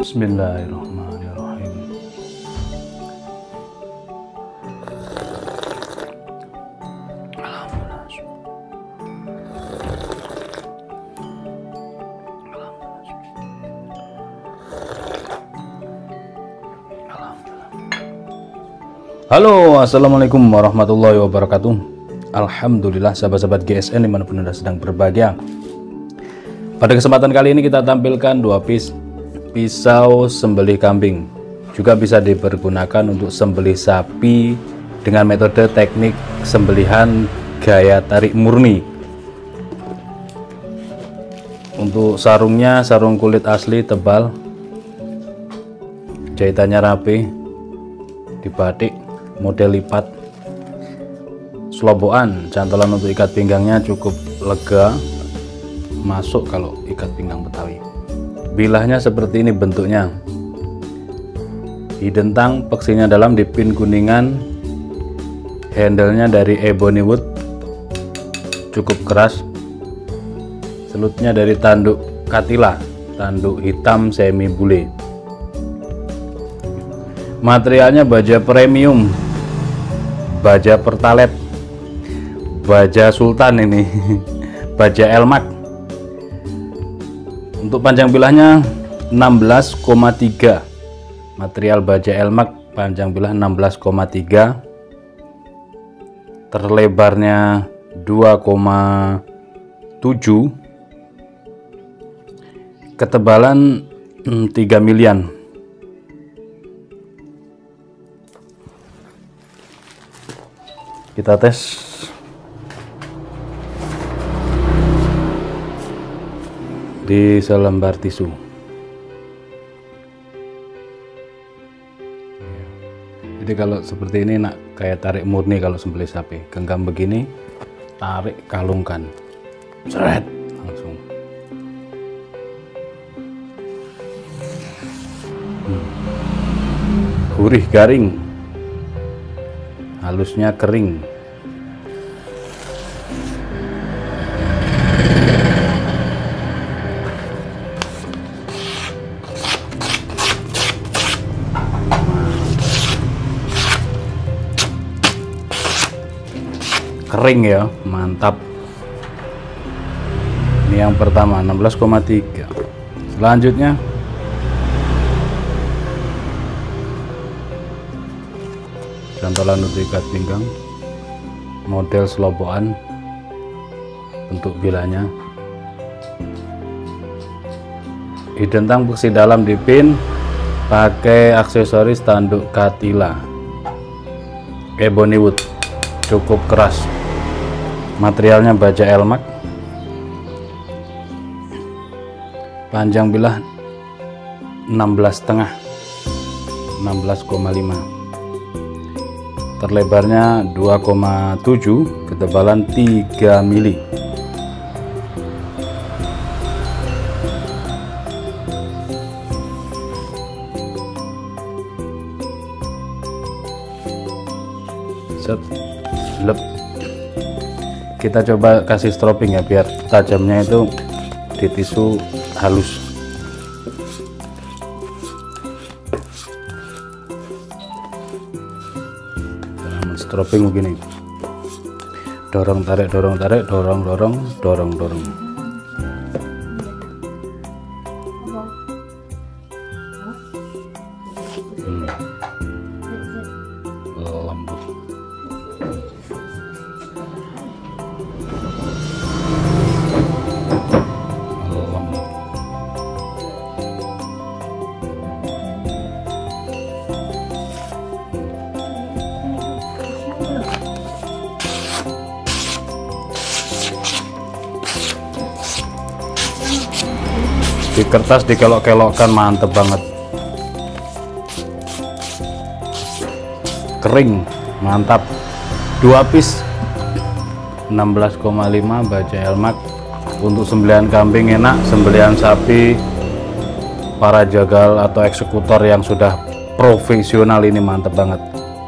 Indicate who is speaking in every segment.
Speaker 1: Bismillahirrahmanirrahim. Halo, assalamualaikum warahmatullahi wabarakatuh. Alhamdulillah sahabat-sahabat GSN dimanapun Anda sedang berbahagia. Pada kesempatan kali ini kita tampilkan dua pisau sembelih kambing. Juga bisa dipergunakan untuk sembelih sapi dengan metode teknik sembelihan gaya tarik murni. Untuk sarungnya sarung kulit asli tebal, jahitannya rapi, dibatik model lipat, selobokan. Cantolan untuk ikat pinggangnya cukup lega, masuk kalau ikat pinggang Betawi. Bilahnya seperti ini bentuknya, hidentang, peksinya dalam, dipin kuningan, handlenya dari ebony wood, cukup keras, selutnya dari tanduk Katila, tanduk hitam semi bule. Materialnya baja premium, baja pertalet, baja sultan ini, baja elmak. Untuk panjang bilahnya 16,3, material baja elmak, panjang bilah 16,3, terlebarnya 2,7, ketebalan 3 milian. Kita tes. Di selembar tisu. Jadi kalau seperti ini nak kayak tarik murni kalau sembelih sapi. Genggam begini, tarik, kalungkan, seret, langsung. Gurih, garing, halusnya kering. Kering ya, mantap. Ini yang pertama 16,3. Selanjutnya cantolan untuk ikat pinggang, model selobokan, bentuk bilanya, hidentang, peksi dalam, dipin, pakai aksesoris tanduk Katila, ebony wood, cukup keras. Materialnya baja elmak, panjang bilah 16,5, 16,5, terlebarnya 2,7, ketebalan 3 mili. Set, lep. Kita coba kasih stropping ya, biar tajamnya itu di tisu halus. Stropping begini, dorong tarik, dorong tarik, dorong dorong, dorong dorong. Lembut. Di kertas dikelok-kelokkan, mantep banget. Kering, mantap. 2 piece 16,5 baja Elmax. Untuk sembelihan kambing enak, sembelihan sapi para jagal atau eksekutor yang sudah profesional ini mantep banget.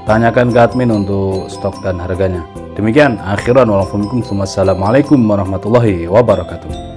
Speaker 1: Tanyakan ke admin untuk stok dan harganya. Demikian akhiran, wassalamualaikum warahmatullahi wabarakatuh.